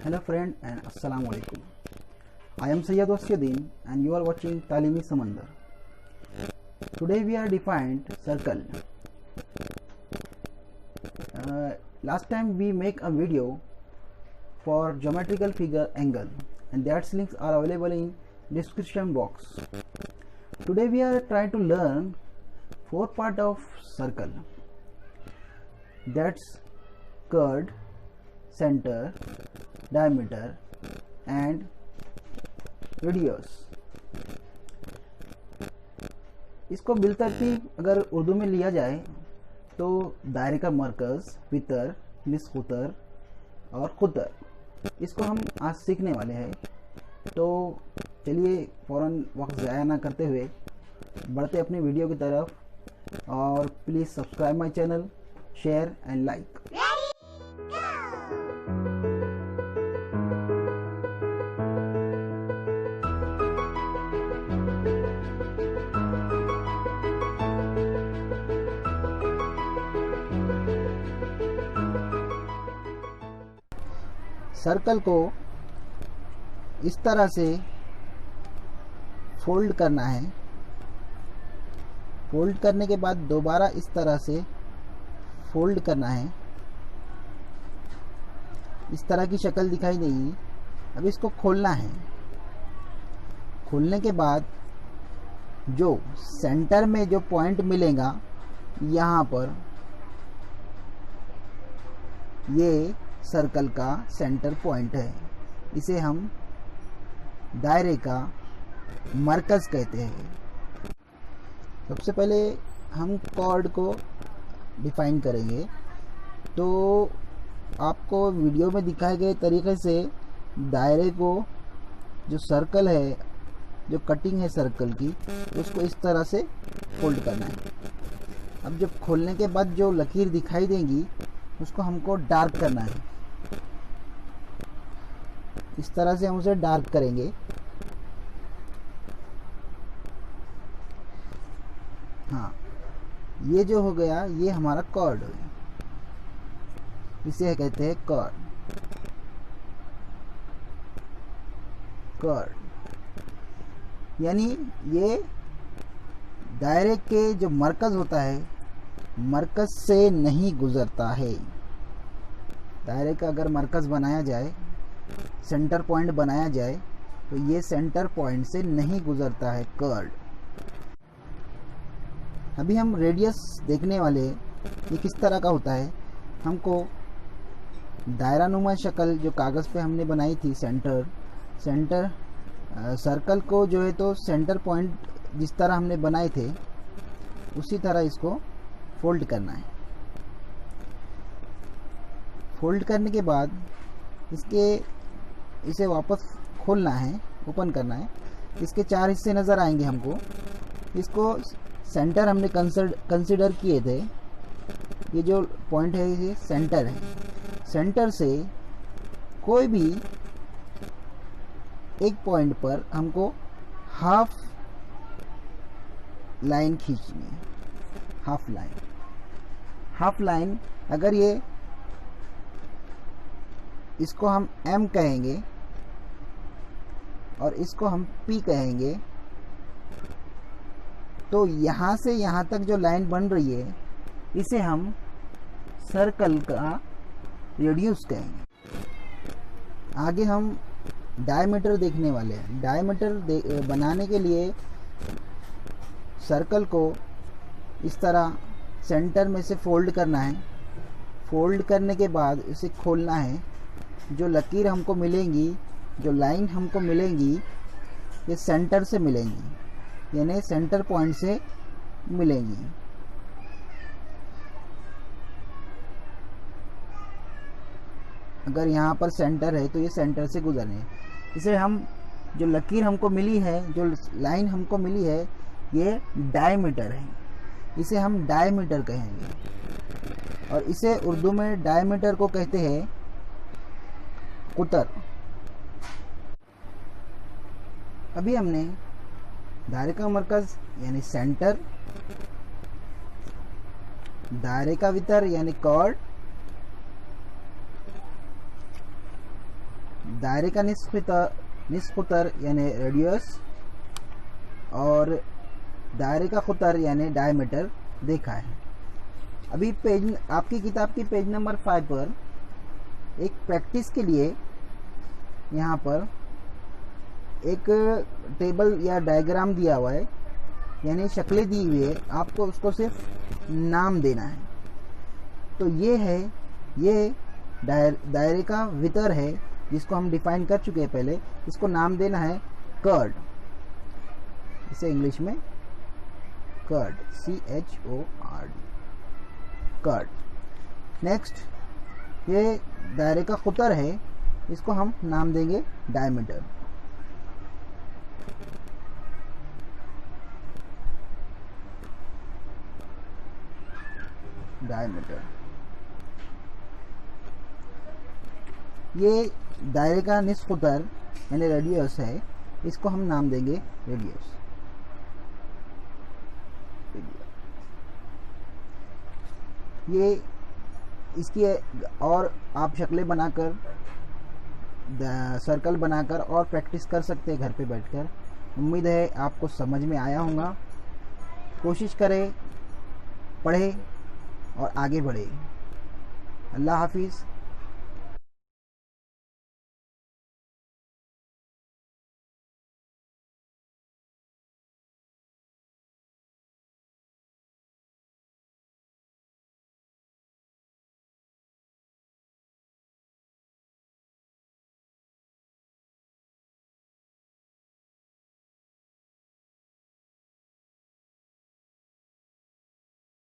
Hello friend and Assalamu alaikum. I am Sayyid Wasyuddin and you are watching Talimi Samandar. Today we are defined circle. Last time we make a video for geometrical figure angle and that links are available in description box. Today we are trying to learn 4 part of circle. That's chord, center, diameter and radius. इसको बिलतरतीब अगर उर्दू में लिया जाए तो दायरे का मरकज़, वितर, निस्कुतर और खुतर, इसको हम आज सीखने वाले हैं। तो चलिए फ़ौरन वक्त ज़ाया ना करते हुए बढ़ते अपनी वीडियो की तरफ और please subscribe my channel, share and like. Circle को इस तरह से फोल्ड करना है। फोल्ड करने के बाद दोबारा इस तरह से फोल्ड करना है। इस तरह की शक्ल दिखाई देगी। अब इसको खोलना है। खोलने के बाद जो सेंटर में जो पॉइंट मिलेगा यहाँ पर, ये सर्कल का सेंटर पॉइंट है। इसे हम दायरे का मरकज़ कहते हैं। सबसे पहले हम कॉर्ड को डिफाइन करेंगे। तो आपको वीडियो में दिखाए गए तरीके से दायरे को, जो सर्कल है, जो कटिंग है सर्कल की, उसको इस तरह से फोल्ड करना है। अब जब खोलने के बाद जो लकीर दिखाई देंगी उसको हमको डार्क करना है। इस तरह से हम उसे डार्क करेंगे। हाँ, ये जो हो गया ये हमारा कॉर्ड हो गया। इसे कहते हैं कॉर्ड। कॉर्ड यानी ये दायरे के जो मरकज़ होता है, मरकज़ से नहीं गुजरता है। दायरे का अगर मरकज़ बनाया जाए, सेंटर पॉइंट बनाया जाए, तो ये सेंटर पॉइंट से नहीं गुजरता है कर्ड। अभी हम रेडियस देखने वाले, ये किस तरह का होता है। हमको दायरा नुमा शक्ल जो कागज़ पे हमने बनाई थी, सेंटर सर्कल को जो है तो सेंटर पॉइंट जिस तरह हमने बनाए थे उसी तरह इसको फोल्ड करना है। फोल्ड करने के बाद इसे वापस खोलना है, ओपन करना है। इसके 4 हिस्से नज़र आएंगे हमको। इसको सेंटर हमने कंसिडर किए थे। ये जो पॉइंट है ये सेंटर है। सेंटर से कोई भी एक पॉइंट पर हमको हाफ लाइन खींचनी है। हाफ लाइन अगर ये, इसको हम M कहेंगे और इसको हम P कहेंगे, तो यहाँ से यहाँ तक जो लाइन बन रही है इसे हम सर्कल का रेडियस कहेंगे। आगे हम डायमीटर देखने वाले हैं। डायमीटर बनाने के लिए सर्कल को इस तरह सेंटर में से फोल्ड करना है। फोल्ड करने के बाद इसे खोलना है। जो लकीर हमको मिलेंगी, जो लाइन हमको मिलेंगी, ये सेंटर से मिलेंगी, यानी सेंटर पॉइंट से मिलेंगी। अगर यहाँ पर सेंटर है तो ये सेंटर से गुजरने। इसे हम, जो लकीर हमको मिली है, जो लाइन हमको मिली है, ये डायमीटर है। इसे हम डायमीटर कहेंगे और इसे उर्दू में डायमीटर को कहते हैं कुतर। अभी हमने दायरे का मरकज़ यानी सेंटर, दायरे का वितर यानी कॉर्ड, दायरे का निस्फ कुतर यानी रेडियस और दायरे का कुतर यानी डायमीटर देखा है। अभी आपकी किताब की पेज नंबर 5 पर एक प्रैक्टिस के लिए यहाँ पर एक टेबल या डायग्राम दिया हुआ है, यानी शक्लें दी हुई है, आपको उसको सिर्फ नाम देना है। तो ये दायरे का वितर है जिसको हम डिफाइन कर चुके हैं पहले। इसको नाम देना है कर्ड, इसे इंग्लिश में कर्ड, CHORD, कर्ड। नेक्स्ट, ये दायरे का कुतर है, इसको हम नाम देंगे डायमीटर। डायमीटर, ये दायरे का निस्फ कुतर यानी रेडियस है, इसको हम नाम देंगे रेडियस। ये इसकी और आप शक्लें बनाकर, सर्कल बनाकर और प्रैक्टिस कर सकते हैं घर पे बैठकर। उम्मीद है आपको समझ में आया होगा। कोशिश करें, पढ़ें और आगे बढ़े। अल्लाह हाफिज़।